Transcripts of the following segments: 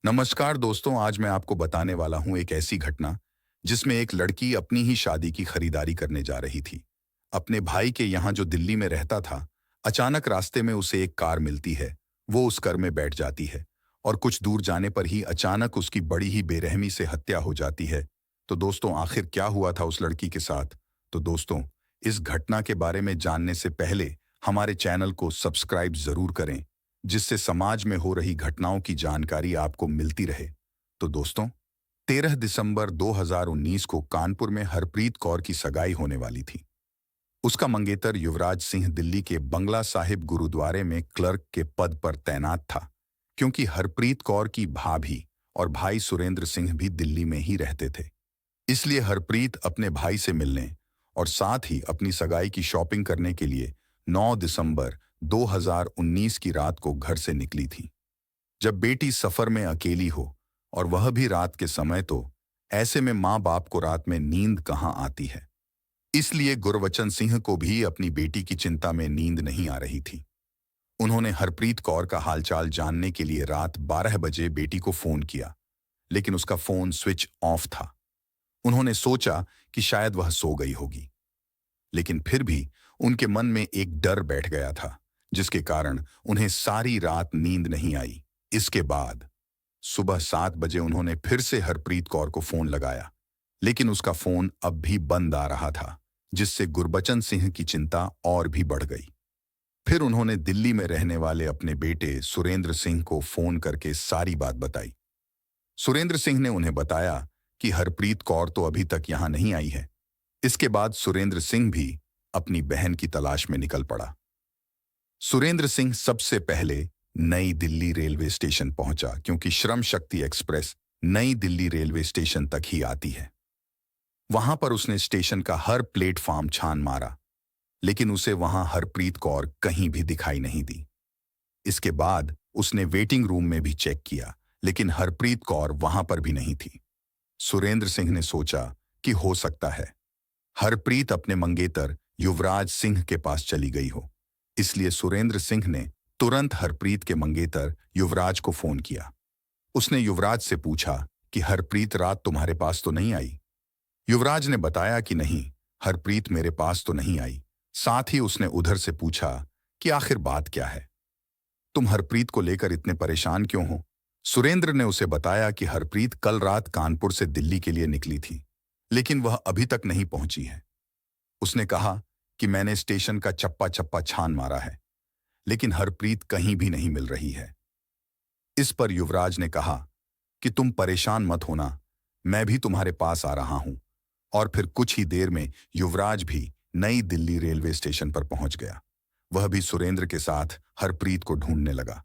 नमस्कार दोस्तों, आज मैं आपको बताने वाला हूं एक ऐसी घटना जिसमें एक लड़की अपनी ही शादी की खरीदारी करने जा रही थी। अपने भाई के यहाँ जो दिल्ली में रहता था, अचानक रास्ते में उसे एक कार मिलती है। वो उस कार में बैठ जाती है और कुछ दूर जाने पर ही अचानक उसकी बड़ी ही बेरहमी से हत्या हो जाती है। तो दोस्तों, आखिर क्या हुआ था उस लड़की के साथ? तो दोस्तों, इस घटना के बारे में जानने से पहले हमारे चैनल को सब्सक्राइब जरूर करें, जिससे समाज में हो रही घटनाओं की जानकारी आपको मिलती रहे। तो दोस्तों, 13 दिसंबर 2019 को कानपुर में हरप्रीत कौर की सगाई होने वाली थी। उसका मंगेतर युवराज सिंह दिल्ली के बंगला साहिब गुरुद्वारे में क्लर्क के पद पर तैनात था, क्योंकि हरप्रीत कौर की भाभी और भाई सुरेंद्र सिंह भी दिल्ली में ही रहते थे। इसलिए हरप्रीत अपने भाई से मिलने और साथ ही अपनी सगाई की शॉपिंग करने के लिए 9 दिसंबर 2019 की रात को घर से निकली थी। जब बेटी सफर में अकेली हो और वह भी रात के समय, तो ऐसे में माँ बाप को रात में नींद कहाँ आती है। इसलिए गुरबचन सिंह को भी अपनी बेटी की चिंता में नींद नहीं आ रही थी। उन्होंने हरप्रीत कौर का हालचाल जानने के लिए रात 12 बजे बेटी को फोन किया, लेकिन उसका फोन स्विच ऑफ था। उन्होंने सोचा कि शायद वह सो गई होगी, लेकिन फिर भी उनके मन में एक डर बैठ गया था, जिसके कारण उन्हें सारी रात नींद नहीं आई। इसके बाद सुबह 7 बजे उन्होंने फिर से हरप्रीत कौर को फोन लगाया, लेकिन उसका फोन अब भी बंद आ रहा था, जिससे गुरबचन सिंह की चिंता और भी बढ़ गई। फिर उन्होंने दिल्ली में रहने वाले अपने बेटे सुरेंद्र सिंह को फोन करके सारी बात बताई। सुरेंद्र सिंह ने उन्हें बताया कि हरप्रीत कौर तो अभी तक यहां नहीं आई है। इसके बाद सुरेंद्र सिंह भी अपनी बहन की तलाश में निकल पड़ा। सुरेंद्र सिंह सबसे पहले नई दिल्ली रेलवे स्टेशन पहुंचा, क्योंकि श्रम शक्ति एक्सप्रेस नई दिल्ली रेलवे स्टेशन तक ही आती है। वहां पर उसने स्टेशन का हर प्लेटफॉर्म छान मारा, लेकिन उसे वहां हरप्रीत कौर कहीं भी दिखाई नहीं दी। इसके बाद उसने वेटिंग रूम में भी चेक किया, लेकिन हरप्रीत कौर वहां पर भी नहीं थी। सुरेंद्र सिंह ने सोचा कि हो सकता है हरप्रीत अपने मंगेतर युवराज सिंह के पास चली गई हो। इसलिए सुरेंद्र सिंह ने तुरंत हरप्रीत के मंगेतर युवराज को फोन किया। उसने युवराज से पूछा कि हरप्रीत रात तुम्हारे पास तो नहीं आई। युवराज ने बताया कि नहीं, हरप्रीत मेरे पास तो नहीं आई। साथ ही उसने उधर से पूछा कि आखिर बात क्या है, तुम हरप्रीत को लेकर इतने परेशान क्यों हो। सुरेंद्र ने उसे बताया कि हरप्रीत कल रात कानपुर से दिल्ली के लिए निकली थी, लेकिन वह अभी तक नहीं पहुंची है। उसने कहा कि मैंने स्टेशन का चप्पा चप्पा छान मारा है, लेकिन हरप्रीत कहीं भी नहीं मिल रही है। इस पर युवराज ने कहा कि तुम परेशान मत होना, मैं भी तुम्हारे पास आ रहा हूं। और फिर कुछ ही देर में युवराज भी नई दिल्ली रेलवे स्टेशन पर पहुंच गया। वह भी सुरेंद्र के साथ हरप्रीत को ढूंढने लगा।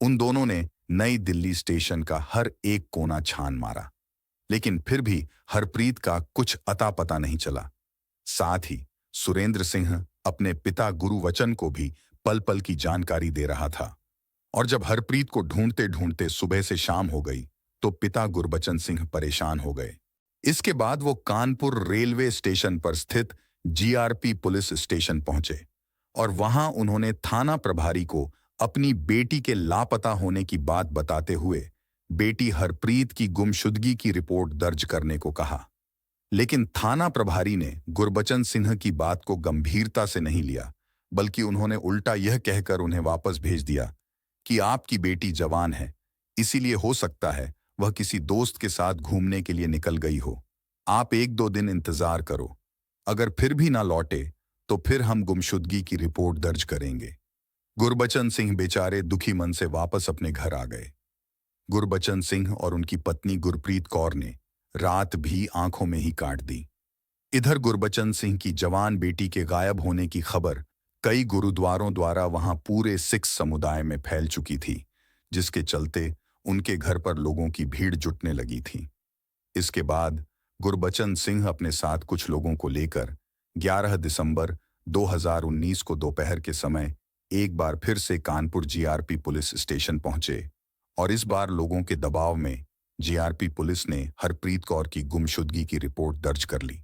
उन दोनों ने नई दिल्ली स्टेशन का हर एक कोना छान मारा, लेकिन फिर भी हरप्रीत का कुछ अता पता नहीं चला। साथ ही सुरेंद्र सिंह अपने पिता गुरुवचन को भी पल पल की जानकारी दे रहा था। और जब हरप्रीत को ढूंढते ढूंढते सुबह से शाम हो गई, तो पिता गुरबचन सिंह परेशान हो गए। इसके बाद वो कानपुर रेलवे स्टेशन पर स्थित जीआरपी पुलिस स्टेशन पहुंचे और वहां उन्होंने थाना प्रभारी को अपनी बेटी के लापता होने की बात बताते हुए बेटी हरप्रीत की गुमशुदगी की रिपोर्ट दर्ज करने को कहा। लेकिन थाना प्रभारी ने गुरबचन सिंह की बात को गंभीरता से नहीं लिया, बल्कि उन्होंने उल्टा यह कहकर उन्हें वापस भेज दिया कि आपकी बेटी जवान है, इसीलिए हो सकता है वह किसी दोस्त के साथ घूमने के लिए निकल गई हो। आप 1-2 दिन इंतजार करो, अगर फिर भी ना लौटे तो फिर हम गुमशुदगी की रिपोर्ट दर्ज करेंगे। गुरबचन सिंह बेचारे दुखी मन से वापस अपने घर आ गए। गुरबचन सिंह और उनकी पत्नी गुरप्रीत कौर ने रात भी आंखों में ही काट दी। इधर गुरबचन सिंह की जवान बेटी के गायब होने की खबर कई गुरुद्वारों द्वारा वहां पूरे सिख समुदाय में फैल चुकी थी, जिसके चलते उनके घर पर लोगों की भीड़ जुटने लगी थी। इसके बाद गुरबचन सिंह अपने साथ कुछ लोगों को लेकर 11 दिसंबर 2019 को दोपहर के समय एक बार फिर से कानपुर जीआरपी पुलिस स्टेशन पहुंचे और इस बार लोगों के दबाव में जीआरपी पुलिस ने हरप्रीत कौर की गुमशुदगी की रिपोर्ट दर्ज कर ली।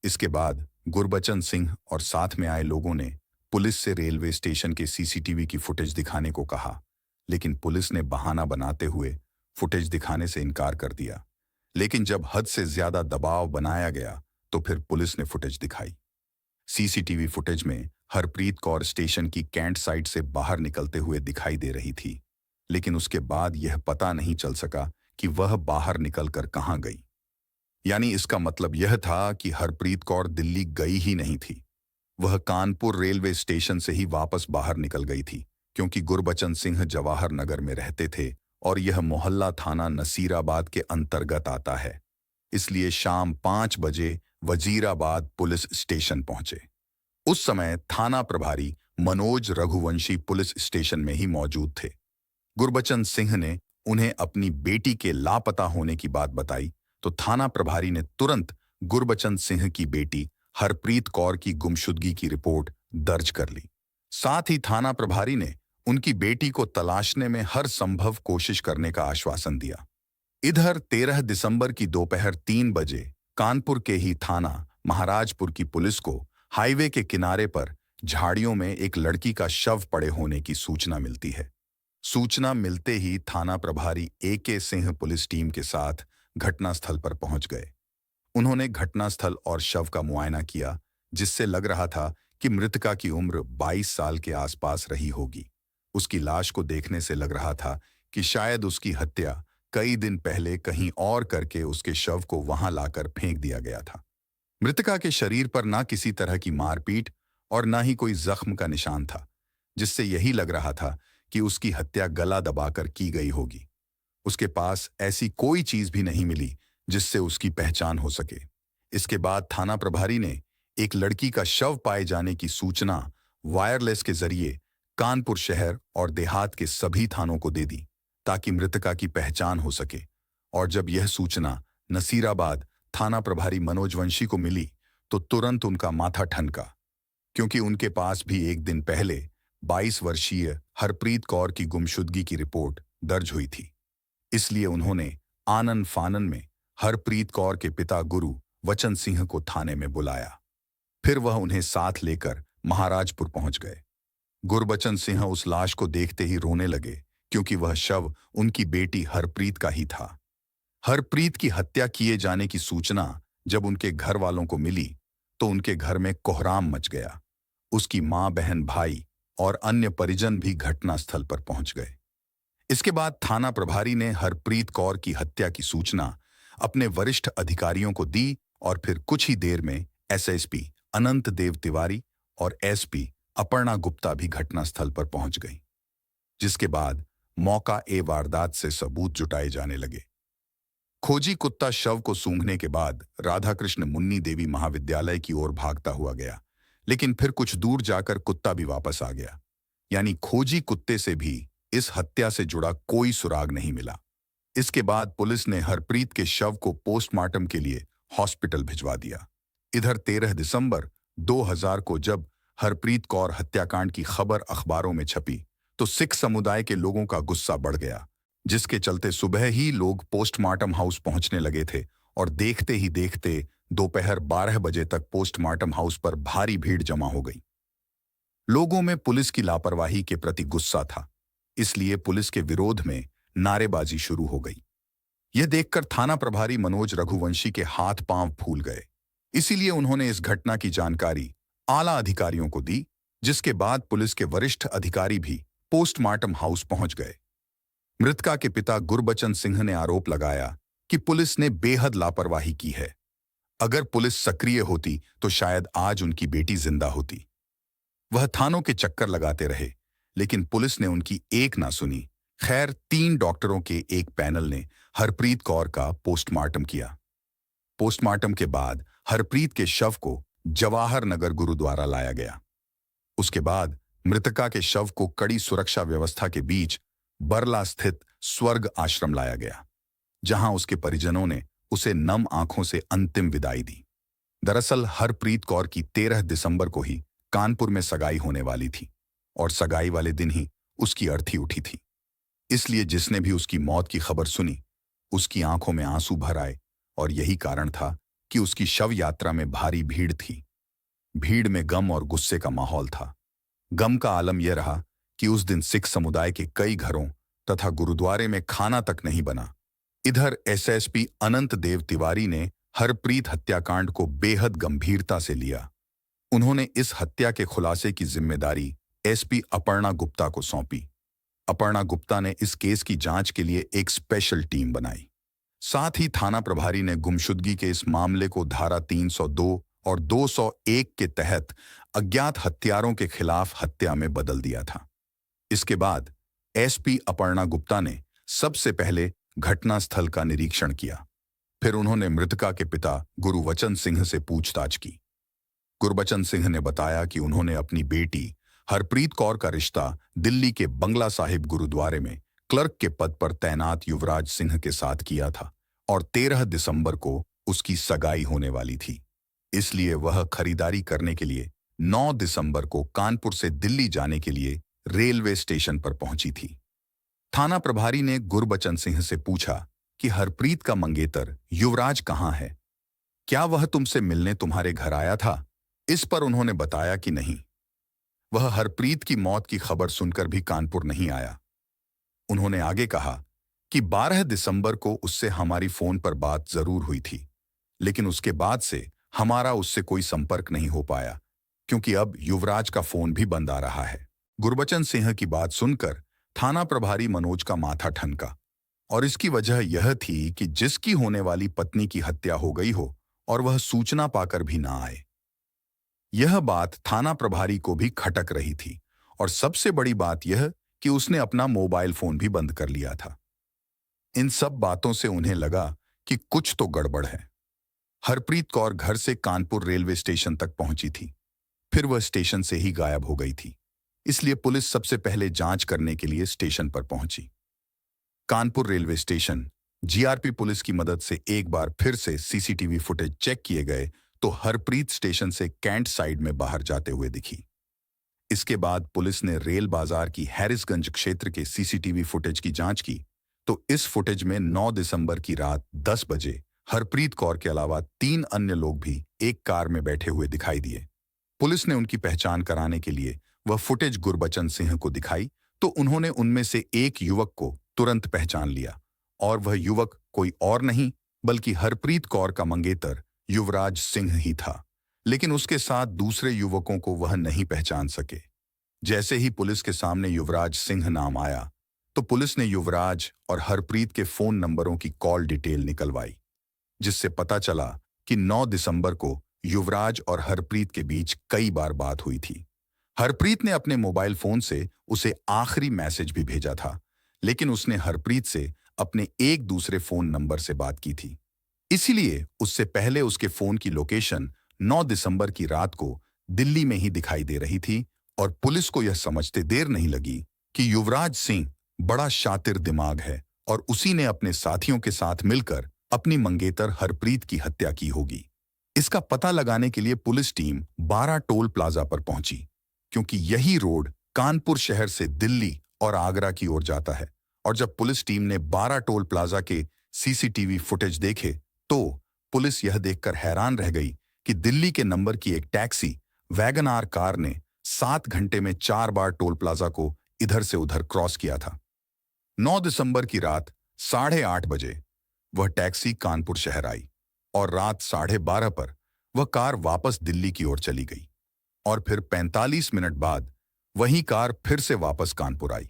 इसके बाद गुरबचन सिंह और साथ में आए लोगों ने पुलिस से रेलवे स्टेशन के सीसीटीवी की फुटेज दिखाने को कहा, लेकिन पुलिस ने बहाना बनाते हुए फुटेज दिखाने से इनकार कर दिया, लेकिन जब हद से ज्यादा दबाव बनाया गया तो फिर पुलिस ने फुटेज दिखाई। सीसीटीवी फुटेज में हरप्रीत कौर स्टेशन की कैंट साइट से बाहर निकलते हुए दिखाई दे रही थी, लेकिन उसके बाद यह पता नहीं चल सका कि वह बाहर निकलकर कहां गई। यानी इसका मतलब यह था कि हरप्रीत कौर दिल्ली गई ही नहीं थी, वह कानपुर रेलवे स्टेशन से ही वापस बाहर निकल गई थी, क्योंकि गुरबचन सिंह जवाहर नगर में रहते थे और यह मोहल्ला थाना नसीराबाद के अंतर्गत आता है। इसलिए शाम 5 बजे वजीराबाद पुलिस स्टेशन पहुंचे। उस समय थाना प्रभारी मनोज रघुवंशी पुलिस स्टेशन में ही मौजूद थे। गुरबचन सिंह ने उन्हें अपनी बेटी के लापता होने की बात बताई तो थाना प्रभारी ने तुरंत गुरबचन सिंह की बेटी हरप्रीत कौर की गुमशुदगी की रिपोर्ट दर्ज कर ली। साथ ही थाना प्रभारी ने उनकी बेटी को तलाशने में हर संभव कोशिश करने का आश्वासन दिया। इधर 13 दिसंबर की दोपहर 3 बजे कानपुर के ही थाना महाराजपुर की पुलिस को हाईवे के किनारे पर झाड़ियों में एक लड़की का शव पड़े होने की सूचना मिलती है। सूचना मिलते ही थाना प्रभारी AK सिंह पुलिस टीम के साथ घटनास्थल पर पहुंच गए। उन्होंने घटनास्थल और शव का मुआयना किया, जिससे लग रहा था कि मृतका की उम्र 22 साल के आसपास रही होगी। उसकी लाश को देखने से लग रहा था कि शायद उसकी हत्या कई दिन पहले कहीं और करके उसके शव को वहां लाकर फेंक दिया गया था। मृतका के शरीर पर ना किसी तरह की मारपीट और ना ही कोई जख्म का निशान था, जिससे यही लग रहा था कि उसकी हत्या गला दबाकर की गई होगी। उसके पास ऐसी कोई चीज भी नहीं मिली जिससे उसकी पहचान हो सके। इसके बाद थाना प्रभारी ने एक लड़की का शव पाए जाने की सूचना वायरलेस के जरिए कानपुर शहर और देहात के सभी थानों को दे दी, ताकि मृतका की पहचान हो सके। और जब यह सूचना नसीराबाद थाना प्रभारी मनोज वंशी को मिली तो तुरंत उनका माथा ठनका, क्योंकि उनके पास भी एक दिन पहले 22 वर्षीय हरप्रीत कौर की गुमशुदगी की रिपोर्ट दर्ज हुई थी। इसलिए उन्होंने आनन फानन में हरप्रीत कौर के पिता गुरु वचन सिंह को थाने में बुलाया। फिर वह उन्हें साथ लेकर महाराजपुर पहुंच गए। गुरबचन सिंह उस लाश को देखते ही रोने लगे, क्योंकि वह शव उनकी बेटी हरप्रीत का ही था। हरप्रीत की हत्या किए जाने की सूचना जब उनके घर वालों को मिली तो उनके घर में कोहराम मच गया। उसकी मां, बहन, भाई और अन्य परिजन भी घटनास्थल पर पहुंच गए। इसके बाद थाना प्रभारी ने हरप्रीत कौर की हत्या की सूचना अपने वरिष्ठ अधिकारियों को दी और फिर कुछ ही देर में SSP अनंत देव तिवारी और SP अपर्णा गुप्ता भी घटनास्थल पर पहुंच गई, जिसके बाद मौका वारदात से सबूत जुटाए जाने लगे। खोजी कुत्ता शव को सूंघने के बाद राधाकृष्ण मुन्नी देवी महाविद्यालय की ओर भागता हुआ गया, लेकिन फिर कुछ दूर जाकर कुत्ता भी वापस आ गया। यानी खोजी कुत्ते से भी इस हत्या से जुड़ा कोई सुराग नहीं मिला। इसके बाद पुलिस ने हरप्रीत के शव को पोस्टमार्टम के लिए हॉस्पिटल भिजवा दिया। इधर 13 दिसंबर 2000 को जब हरप्रीत कौर हत्याकांड की खबर अखबारों में छपी तो सिख समुदाय के लोगों का गुस्सा बढ़ गया, जिसके चलते सुबह ही लोग पोस्टमार्टम हाउस पहुंचने लगे थे और देखते ही देखते दोपहर 12 बजे तक पोस्टमार्टम हाउस पर भारी भीड़ जमा हो गई। लोगों में पुलिस की लापरवाही के प्रति गुस्सा था, इसलिए पुलिस के विरोध में नारेबाजी शुरू हो गई। यह देखकर थाना प्रभारी मनोज रघुवंशी के हाथ पांव फूल गए। इसीलिए उन्होंने इस घटना की जानकारी आला अधिकारियों को दी, जिसके बाद पुलिस के वरिष्ठ अधिकारी भी पोस्टमार्टम हाउस पहुंच गए। मृतका के पिता गुरबचन सिंह ने आरोप लगाया कि पुलिस ने बेहद लापरवाही की है। अगर पुलिस सक्रिय होती तो शायद आज उनकी बेटी जिंदा होती। वह थानों के चक्कर लगाते रहे, लेकिन पुलिस ने उनकी एक ना सुनी। खैर, 3 डॉक्टरों के एक पैनल ने हरप्रीत कौर का पोस्टमार्टम किया। पोस्टमार्टम के बाद हरप्रीत के शव को जवाहर नगर गुरुद्वारा लाया गया। उसके बाद मृतका के शव को कड़ी सुरक्षा व्यवस्था के बीच बरला स्थित स्वर्ग आश्रम लाया गया, जहां उसके परिजनों ने उसे नम आंखों से अंतिम विदाई दी। दरअसल हरप्रीत कौर की 13 दिसंबर को ही कानपुर में सगाई होने वाली थी और सगाई वाले दिन ही उसकी अर्थी उठी थी। इसलिए जिसने भी उसकी मौत की खबर सुनी, उसकी आंखों में आंसू भर आए और यही कारण था कि उसकी शव यात्रा में भारी भीड़ थी। भीड़ में गम और गुस्से का माहौल था। गम का आलम यह रहा कि उस दिन सिख समुदाय के कई घरों तथा गुरुद्वारे में खाना तक नहीं बना। इधर एसएसपी अनंत देव तिवारी ने हरप्रीत हत्याकांड को बेहद गंभीरता से लिया। उन्होंने इस हत्या के खुलासे की जिम्मेदारी एसपी अपर्णा गुप्ता को सौंपी। अपर्णा गुप्ता ने इस केस की जांच के लिए एक स्पेशल टीम बनाई। साथ ही थाना प्रभारी ने गुमशुदगी के इस मामले को धारा 302 और 201 के तहत अज्ञात हत्यारों के खिलाफ हत्या में बदल दिया था। इसके बाद एसपी अपर्णा गुप्ता ने सबसे पहले घटनास्थल का निरीक्षण किया। फिर उन्होंने मृतका के पिता गुरबचन सिंह से पूछताछ की। गुरबचन सिंह ने बताया कि उन्होंने अपनी बेटी हरप्रीत कौर का रिश्ता दिल्ली के बंगला साहिब गुरुद्वारे में क्लर्क के पद पर तैनात युवराज सिंह के साथ किया था और 13 दिसंबर को उसकी सगाई होने वाली थी। इसलिए वह खरीदारी करने के लिए 9 दिसंबर को कानपुर से दिल्ली जाने के लिए रेलवे स्टेशन पर पहुंची थी। थाना प्रभारी ने गुरबचन सिंह से पूछा कि हरप्रीत का मंगेतर युवराज कहाँ है? क्या वह तुमसे मिलने तुम्हारे घर आया था? इस पर उन्होंने बताया कि नहीं, वह हरप्रीत की मौत की खबर सुनकर भी कानपुर नहीं आया। उन्होंने आगे कहा कि 12 दिसंबर को उससे हमारी फोन पर बात जरूर हुई थी, लेकिन उसके बाद से हमारा उससे कोई संपर्क नहीं हो पाया, क्योंकि अब युवराज का फोन भी बंद आ रहा है। गुरबचन सिंह की बात सुनकर थाना प्रभारी मनोज का माथा ठनका, और इसकी वजह यह थी कि जिसकी होने वाली पत्नी की हत्या हो गई हो और वह सूचना पाकर भी ना आए। यह बात थाना प्रभारी को भी खटक रही थी, और सबसे बड़ी बात यह कि उसने अपना मोबाइल फोन भी बंद कर लिया था। इन सब बातों से उन्हें लगा कि कुछ तो गड़बड़ है। हरप्रीत कौर घर से कानपुर रेलवे स्टेशन तक पहुंची थी, फिर वह स्टेशन से ही गायब हो गई थी। इसलिए पुलिस सबसे पहले जांच करने के लिए स्टेशन पर पहुंची। Kanpur railway station GRP police की मदद से एक बार फिर से सीसीटीवी फुटेज चेक किए गए तो हरप्रीत स्टेशन से कैंट साइड में बाहर जाते हुए दिखी। इसके बाद पुलिस ने रेल बाजार की हैरिसगंज क्षेत्र के सीसीटीवी फुटेज की जांच की तो इस फुटेज में 9 दिसंबर की रात 10 बजे हरप्रीत कौर के अलावा 3 अन्य लोग भी एक कार में बैठे हुए दिखाई दिए। पुलिस ने उनकी पहचान कराने के लिए वह फुटेज गुरबचन सिंह को दिखाई तो उन्होंने उनमें से एक युवक को तुरंत पहचान लिया, और वह युवक कोई और नहीं बल्कि हरप्रीत कौर का मंगेतर युवराज सिंह ही था। लेकिन उसके साथ दूसरे युवकों को वह नहीं पहचान सके। जैसे ही पुलिस के सामने युवराज सिंह नाम आया तो पुलिस ने युवराज और हरप्रीत के फोन नंबरों की कॉल डिटेल निकलवाई, जिससे पता चला कि 9 दिसंबर को युवराज और हरप्रीत के बीच कई बार बात हुई थी। हरप्रीत ने अपने मोबाइल फोन से उसे आखिरी मैसेज भी भेजा था, लेकिन उसने हरप्रीत से अपने एक दूसरे फोन नंबर से बात की थी। इसीलिए उससे पहले उसके फोन की लोकेशन 9 दिसंबर की रात को दिल्ली में ही दिखाई दे रही थी, और पुलिस को यह समझते देर नहीं लगी कि युवराज सिंह बड़ा शातिर दिमाग है और उसी ने अपने साथियों के साथ मिलकर अपनी मंगेतर हरप्रीत की हत्या की होगी। इसका पता लगाने के लिए पुलिस टीम 12 टोल प्लाजा पर पहुंची, क्योंकि यही रोड कानपुर शहर से दिल्ली और आगरा की ओर जाता है। और जब पुलिस टीम ने 12 टोल प्लाजा के सीसीटीवी फुटेज देखे तो पुलिस यह देखकर हैरान रह गई कि दिल्ली के नंबर की एक टैक्सी वैगन आर कार ने 7 घंटे में 4 बार टोल प्लाजा को इधर से उधर क्रॉस किया था। 9 दिसंबर की रात 8:30 बजे वह टैक्सी कानपुर शहर आई और रात 12:30 पर वह कार वापस दिल्ली की ओर चली गई, और फिर 45 मिनट बाद वही कार फिर से वापस कानपुर आई।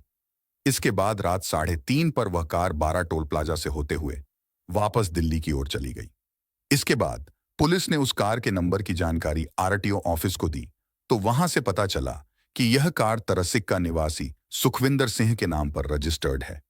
इसके बाद रात 3:30 पर वह कार 12 टोल प्लाजा से होते हुए वापस दिल्ली की ओर चली गई। इसके बाद पुलिस ने उस कार के नंबर की जानकारी आरटीओ ऑफिस को दी तो वहां से पता चला कि यह कार तरसिक्का निवासी सुखविंदर सिंह के नाम पर रजिस्टर्ड है।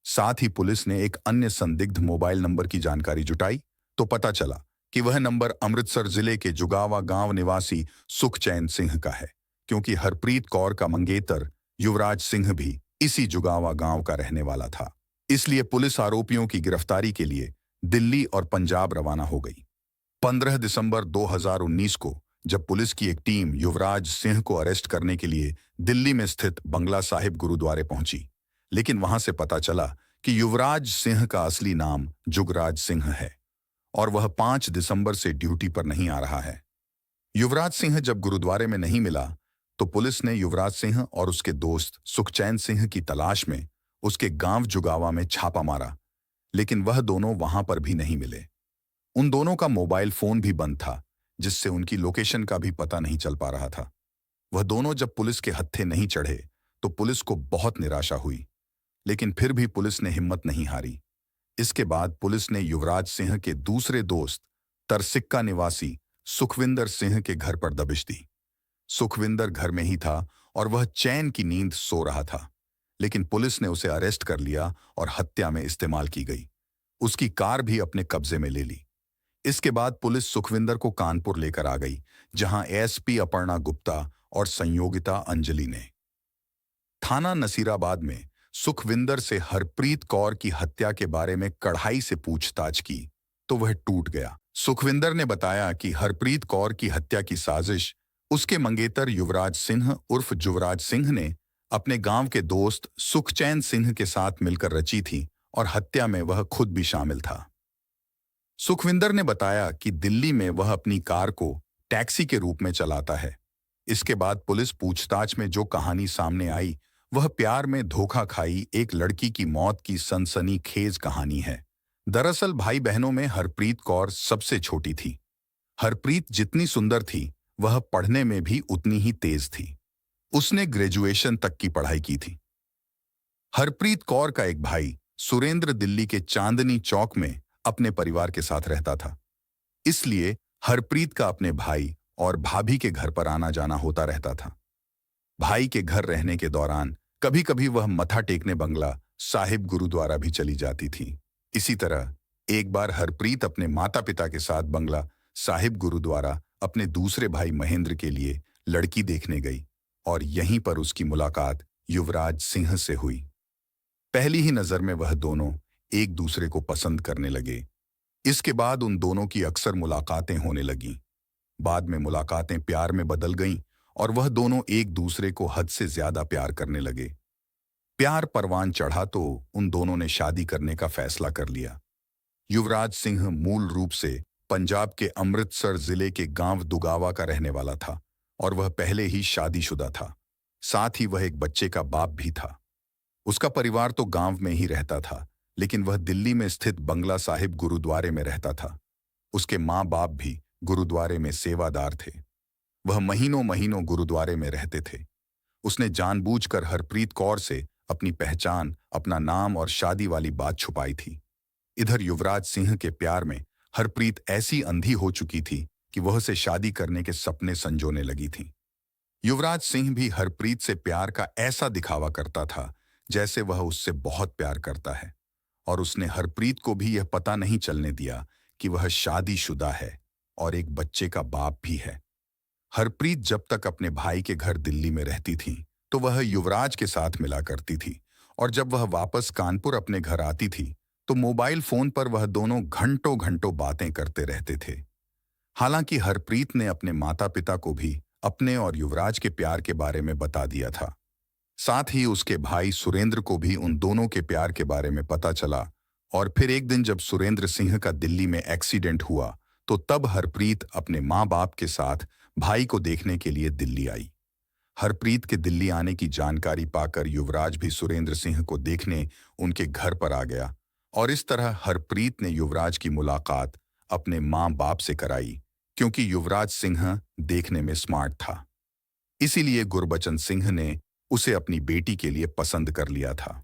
साथ ही पुलिस ने एक अन्य संदिग्ध मोबाइल नंबर की जानकारी जुटाई तो पता चला कि वह नंबर अमृतसर जिले के जुगावा गांव निवासी सुखचैन सिंह का है, क्योंकि हरप्रीत कौर का मंगेतर युवराज सिंह भी इसी जुगावा गांव का रहने वाला था। इसलिए पुलिस आरोपियों की गिरफ्तारी के लिए दिल्ली और पंजाब रवाना हो गई। 15 दिसंबर 2019 को जब पुलिस की एक टीम युवराज सिंह को अरेस्ट करने के लिए दिल्ली में स्थित बंगला साहिब गुरुद्वारे पहुंची, लेकिन वहां से पता चला कि युवराज सिंह का असली नाम जुगराज सिंह है और वह 5 दिसंबर से ड्यूटी पर नहीं आ रहा है। युवराज सिंह जब गुरुद्वारे में नहीं मिला तो पुलिस ने युवराज सिंह और उसके दोस्त सुखचैन सिंह की तलाश में उसके गांव जुगावा में छापा मारा, लेकिन वह दोनों वहां पर भी नहीं मिले। उन दोनों का मोबाइल फोन भी बंद था, जिससे उनकी लोकेशन का भी पता नहीं चल पा रहा था। वह दोनों जब पुलिस के हत्थे नहीं चढ़े तो पुलिस को बहुत निराशा हुई, लेकिन फिर भी पुलिस ने हिम्मत नहीं हारी। इसके बाद पुलिस ने युवराज सिंह के दूसरे दोस्त तरसिक्का निवासी सुखविंदर सिंह के घर पर दबिश दी। सुखविंदर घर में ही था और वह चैन की नींद सो रहा था, लेकिन पुलिस ने उसे अरेस्ट कर लिया और हत्या में इस्तेमाल की गई। उसकी कार भी अपने कब्जे में ले ली। इसके बाद पुलिस सुखविंदर को कानपुर लेकर आ गई, जहां एसपी अपर्णा गुप्ता और संयोगिता अंजलि ने थाना नसीराबाद में सुखविंदर से हरप्रीत कौर की हत्या के बारे में कड़ाई से पूछताछ की तो वह टूट गया। सुखविंदर ने बताया कि हरप्रीत कौर की हत्या की साजिश उसके मंगेतर युवराज सिंह उर्फ जुवराज सिंह ने अपने गांव के दोस्त सुखचैन सिंह के साथ मिलकर रची थी और हत्या में वह खुद भी शामिल था। सुखविंदर ने बताया कि दिल्ली में वह अपनी कार को टैक्सी के रूप में चलाता है। इसके बाद पुलिस पूछताछ में जो कहानी सामने आई वह प्यार में धोखा खाई एक लड़की की मौत की सनसनीखेज कहानी है। दरअसल भाई बहनों में हरप्रीत कौर सबसे छोटी थी। हरप्रीत जितनी सुंदर थी वह पढ़ने में भी उतनी ही तेज थी। उसने ग्रेजुएशन तक की पढ़ाई की थी। हरप्रीत कौर का एक भाई सुरेंद्र दिल्ली के चांदनी चौक में अपने परिवार के साथ रहता था, इसलिए हरप्रीत का अपने भाई और भाभी के घर पर आना जाना होता रहता था। भाई के घर रहने के दौरान कभी कभी वह मथा टेकने बंगला साहिब गुरुद्वारा भी चली जाती थी। इसी तरह एक बार हरप्रीत अपने माता पिता के साथ बंगला साहिब गुरुद्वारा अपने दूसरे भाई महेंद्र के लिए लड़की देखने गई और यहीं पर उसकी मुलाकात युवराज सिंह से हुई। पहली ही नजर में वह दोनों एक दूसरे को पसंद करने लगे। इसके बाद उन दोनों की अक्सर मुलाकातें होने लगीं। बाद में मुलाकातें प्यार में बदल गईं और वह दोनों एक दूसरे को हद से ज्यादा प्यार करने लगे। प्यार परवान चढ़ा तो उन दोनों ने शादी करने का फैसला कर लिया। युवराज सिंह मूल रूप से पंजाब के अमृतसर जिले के गांव दुगावा का रहने वाला था और वह पहले ही शादीशुदा था। साथ ही वह एक बच्चे का बाप भी था। उसका परिवार तो गांव में ही रहता था, लेकिन वह दिल्ली में स्थित बंगला साहिब गुरुद्वारे में रहता था। उसके माँ बाप भी गुरुद्वारे में सेवादार थे। वह महीनों महीनों गुरुद्वारे में रहते थे। उसने जानबूझकर हरप्रीत कौर से अपनी पहचान, अपना नाम और शादी वाली बात छुपाई थी। इधर युवराज सिंह के प्यार में हरप्रीत ऐसी अंधी हो चुकी थी कि वह उसे शादी करने के सपने संजोने लगी थी। युवराज सिंह भी हरप्रीत से प्यार का ऐसा दिखावा करता था जैसे वह उससे बहुत प्यार करता है, और उसने हरप्रीत को भी यह पता नहीं चलने दिया कि वह शादीशुदा है और एक बच्चे का बाप भी है। हरप्रीत जब तक अपने भाई के घर दिल्ली में रहती थी तो वह युवराज के साथ मिला करती थी, और जब वह वापस कानपुर अपने घर आती थी तो मोबाइल फोन पर वह दोनों घंटों घंटों बातें करते रहते थे। हालांकि हरप्रीत ने अपने माता पिता को भी अपने और युवराज के प्यार के बारे में बता दिया था। साथ ही उसके भाई सुरेंद्र को भी उन दोनों के प्यार के बारे में पता चला, और फिर एक दिन जब सुरेंद्र सिंह का दिल्ली में एक्सीडेंट हुआ तो तब हरप्रीत अपने माँ बाप के साथ भाई को देखने के लिए दिल्ली आई। हरप्रीत के दिल्ली आने की जानकारी पाकर युवराज भी सुरेंद्र सिंह को देखने उनके घर पर आ गया, और इस तरह हरप्रीत ने युवराज की मुलाकात अपने माँ बाप से कराई, क्योंकि युवराज सिंह देखने में स्मार्ट था। इसीलिए गुरबचन सिंह ने उसे अपनी बेटी के लिए पसंद कर लिया था।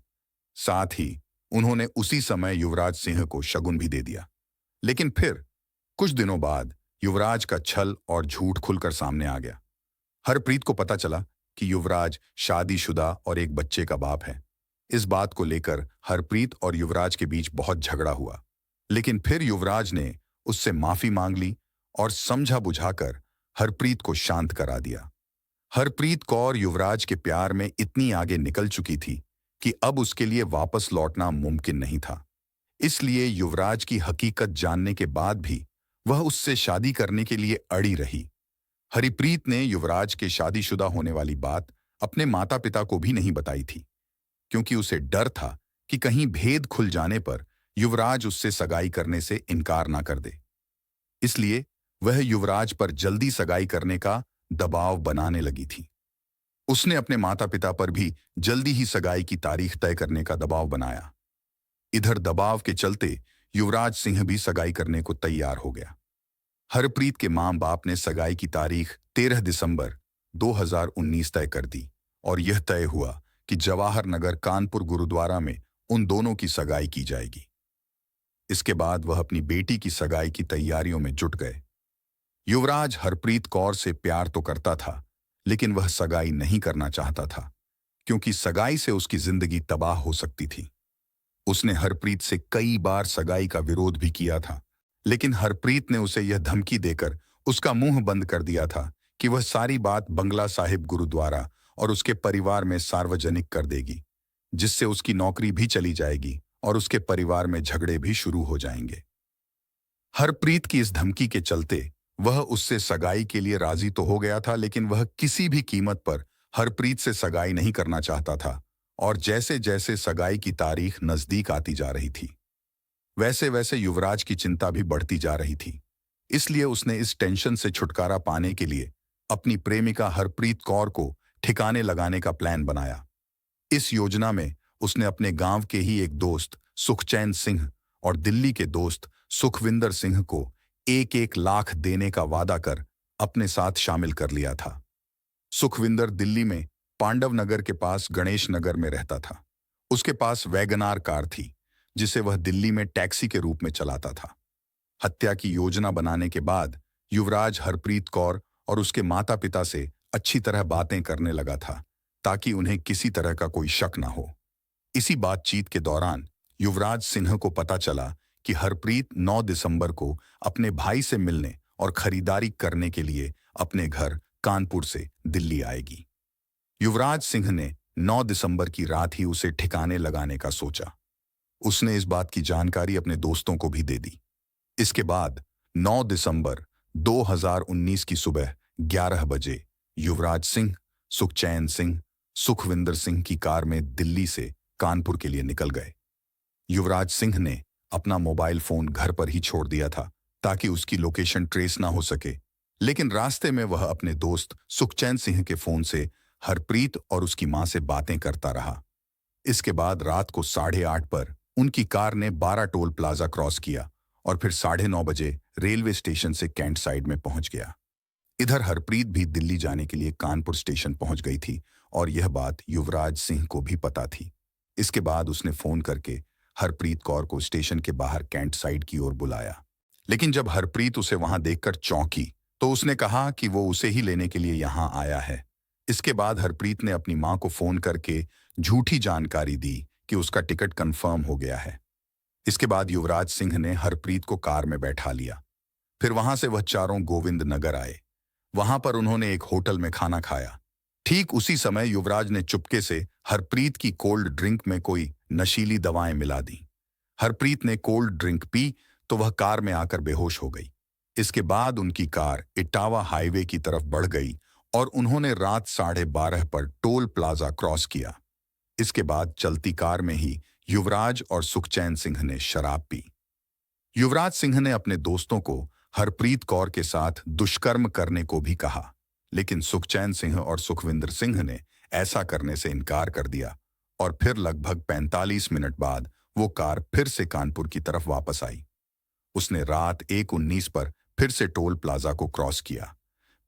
साथ ही उन्होंने उसी समय युवराज सिंह को शगुन भी दे दिया। लेकिन फिर कुछ दिनों बाद युवराज का छल और झूठ खुलकर सामने आ गया। हरप्रीत को पता चला कि युवराज शादीशुदा और एक बच्चे का बाप है। इस बात को लेकर हरप्रीत और युवराज के बीच बहुत झगड़ा हुआ, लेकिन फिर युवराज ने उससे माफी मांग ली और समझा बुझाकर हरप्रीत को शांत करा दिया। हरप्रीत कौर युवराज के प्यार में इतनी आगे निकल चुकी थी कि अब उसके लिए वापस लौटना मुमकिन नहीं था। इसलिए युवराज की हकीकत जानने के बाद भी वह उससे शादी करने के लिए अड़ी रही। हरप्रीत ने युवराज के शादीशुदा होने वाली बात अपने माता पिता को भी नहीं बताई थी, क्योंकि उसे डर था कि कहीं भेद खुल जाने पर युवराज उससे सगाई करने से इनकार ना कर दे। इसलिए वह युवराज पर जल्दी सगाई करने का दबाव बनाने लगी थी। उसने अपने माता पिता पर भी जल्दी ही सगाई की तारीख तय करने का दबाव बनाया। इधर दबाव के चलते युवराज सिंह भी सगाई करने को तैयार हो गया। हरप्रीत के मां बाप ने सगाई की तारीख 13 दिसंबर 2019 तय कर दी और यह तय हुआ कि जवाहर नगर कानपुर गुरुद्वारा में उन दोनों की सगाई की जाएगी। इसके बाद वह अपनी बेटी की सगाई की तैयारियों में जुट गए। युवराज हरप्रीत कौर से प्यार तो करता था, लेकिन वह सगाई नहीं करना चाहता था, क्योंकि सगाई से उसकी जिंदगी तबाह हो सकती थी। उसने हरप्रीत से कई बार सगाई का विरोध भी किया था, लेकिन हरप्रीत ने उसे यह धमकी देकर उसका मुंह बंद कर दिया था कि वह सारी बात बंगला साहिब गुरुद्वारा और उसके परिवार में सार्वजनिक कर देगी, जिससे उसकी नौकरी भी चली जाएगी और उसके परिवार में झगड़े भी शुरू हो जाएंगे। हरप्रीत की इस धमकी के चलते वह उससे सगाई के लिए राजी तो हो गया था, लेकिन वह किसी भी कीमत पर हरप्रीत से सगाई नहीं करना चाहता था। और जैसे जैसे सगाई की तारीख नजदीक आती जा रही थी, वैसे वैसे युवराज की चिंता भी बढ़ती जा रही थी। इसलिए उसने इस टेंशन से छुटकारा पाने के लिए अपनी प्रेमिका हरप्रीत कौर को ठिकाने लगाने का प्लान बनाया। इस योजना में उसने अपने गांव के ही एक दोस्त सुखचैन सिंह और दिल्ली के दोस्त सुखविंदर सिंह को 1-1 लाख देने का वादा कर अपने साथ शामिल कर लिया था। सुखविंदर दिल्ली में पांडव नगर के पास गणेश नगर में रहता था। उसके पास वैगनार कार थी, जिसे वह दिल्ली में टैक्सी के रूप में चलाता था। हत्या की योजना बनाने के बाद युवराज हरप्रीत कौर और उसके माता पिता से अच्छी तरह बातें करने लगा था, ताकि उन्हें किसी तरह का कोई शक ना हो। इसी बातचीत के दौरान युवराज सिंह को पता चला कि हरप्रीत 9 दिसंबर को अपने भाई से मिलने और खरीदारी करने के लिए अपने घर कानपुर से दिल्ली आएगी। युवराज सिंह ने 9 दिसंबर की रात ही उसे ठिकाने लगाने का सोचा। उसने इस बात की जानकारी अपने दोस्तों को भी दे दी। इसके बाद 9 दिसंबर 2019 की सुबह 11 बजे युवराज सिंह, सुखचैन सिंह, सुखविंदर सिंह की कार में दिल्ली से कानपुर के लिए निकल गए। युवराज सिंह ने अपना मोबाइल फोन घर पर ही छोड़ दिया था, ताकि उसकी लोकेशन ट्रेस ना हो सके, लेकिन रास्ते में वह अपने दोस्त सुखचैन सिंह के फोन से हरप्रीत और उसकी मां से बातें करता रहा। इसके बाद रात को 8:30 पर उनकी कार ने 12 टोल प्लाजा क्रॉस किया और फिर 9:30 बजे रेलवे स्टेशन से कैंट साइड में पहुंच गया। इधर हरप्रीत भी दिल्ली जाने के लिए कानपुर स्टेशन पहुंच गई थी और यह बात युवराज सिंह को भी पता थी। इसके बाद उसने फोन करके हरप्रीत कौर को स्टेशन के बाहर कैंट साइड की ओर बुलाया, लेकिन जब हरप्रीत उसे वहां देखकर चौंकी तो उसने कहा कि वो उसे ही लेने के लिए यहां आया है। इसके बाद हरप्रीत ने अपनी मां को फोन करके झूठी जानकारी दी कि उसका टिकट कंफर्म हो गया है। इसके बाद युवराज सिंह ने हरप्रीत को कार में बैठा लिया। फिर वहां से वह चारों गोविंद नगर आए। वहां पर उन्होंने एक होटल में खाना खाया। ठीक उसी समय युवराज ने चुपके से हरप्रीत की कोल्ड ड्रिंक में कोई नशीली दवाएं मिला दी। हरप्रीत ने कोल्ड ड्रिंक पी तो वह कार में आकर बेहोश हो गई। इसके बाद उनकी कार इटावा हाईवे की तरफ बढ़ गई और उन्होंने रात 12:30 पर टोल प्लाजा क्रॉस किया। इसके बाद चलती कार में ही युवराज और सुखचैन सिंह ने शराब पी। युवराज सिंह ने अपने दोस्तों को हरप्रीत कौर के साथ दुष्कर्म करने को भी कहा, लेकिन सुखचैन सिंह और सुखविंदर सिंह ने ऐसा करने से इनकार कर दिया और फिर लगभग 45 मिनट बाद वो कार फिर से कानपुर की तरफ वापस आई। उसने रात 1:19 पर फिर से टोल प्लाजा को क्रॉस किया।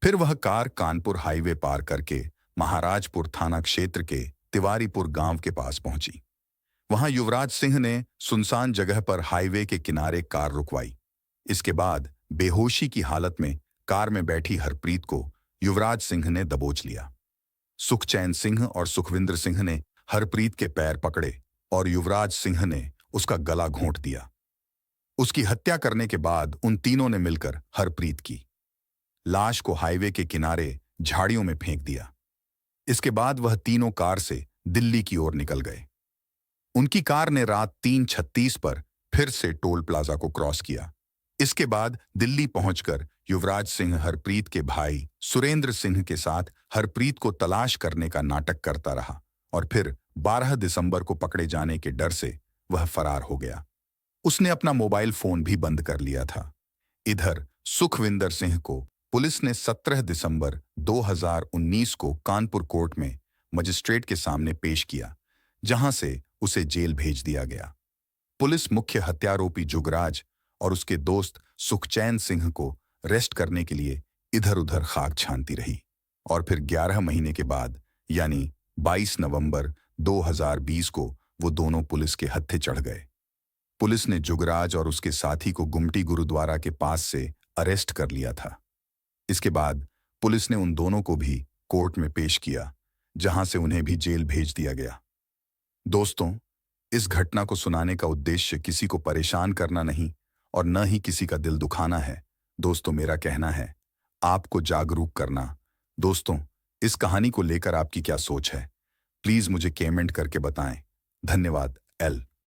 फिर वह कार कानपुर हाईवे पार करके महाराजपुर थाना क्षेत्र के तिवारीपुर गांव के पास पहुंची। वहां युवराज सिंह ने सुनसान जगह पर हाईवे के किनारे कार रुकवाई। इसके बाद बेहोशी की हालत में कार में बैठी हरप्रीत को युवराज सिंह ने दबोच लिया। सुखचैन सिंह और सुखविंदर सिंह ने हरप्रीत के पैर पकड़े और युवराज सिंह ने उसका गला घोंट दिया। उसकी हत्या करने के बाद उन तीनों ने मिलकर हरप्रीत की लाश को हाईवे के किनारे झाड़ियों में फेंक दिया। इसके बाद वह तीनों कार से दिल्ली की ओर निकल गए। उनकी कार ने रात 3:36 पर फिर से टोल प्लाजा को क्रॉस किया। इसके बाद दिल्ली पहुंचकर युवराज सिंह हरप्रीत के भाई सुरेंद्र सिंह के साथ हरप्रीत को तलाश करने का नाटक करता रहा और फिर 12 दिसंबर को पकड़े जाने के डर से वह फरार हो गया। उसने अपना मोबाइल फोन भी बंद कर लिया था। इधर सुखविंदर सिंह को पुलिस ने 17 दिसंबर 2019 को कानपुर कोर्ट में मजिस्ट्रेट के सामने पेश किया, जहां से उसे जेल भेज दिया गया। पुलिस मुख्य हत्यारोपी जुगराज और उसके दोस्त सुखचैन सिंह को अरेस्ट करने के लिए इधर-उधर खाक छानती रही और फिर 11 महीने के बाद यानी 22 नवंबर 2020 को वो दोनों पुलिस के हत्थे चढ़ गए। पुलिस ने जुगराज और उसके साथी को गुमटी गुरुद्वारा के पास से अरेस्ट कर लिया था। इसके बाद पुलिस ने उन दोनों को भी कोर्ट में पेश किया, जहां से उन्हें भी जेल भेज दिया गया। दोस्तों, इस घटना को सुनाने का उद्देश्य किसी को परेशान करना नहीं और न ही किसी का दिल दुखाना है। दोस्तों, मेरा कहना है आपको जागरूक करना। दोस्तों, इस कहानी को लेकर आपकी क्या सोच है? प्लीज मुझे कमेंट करके बताएं। धन्यवाद। एल।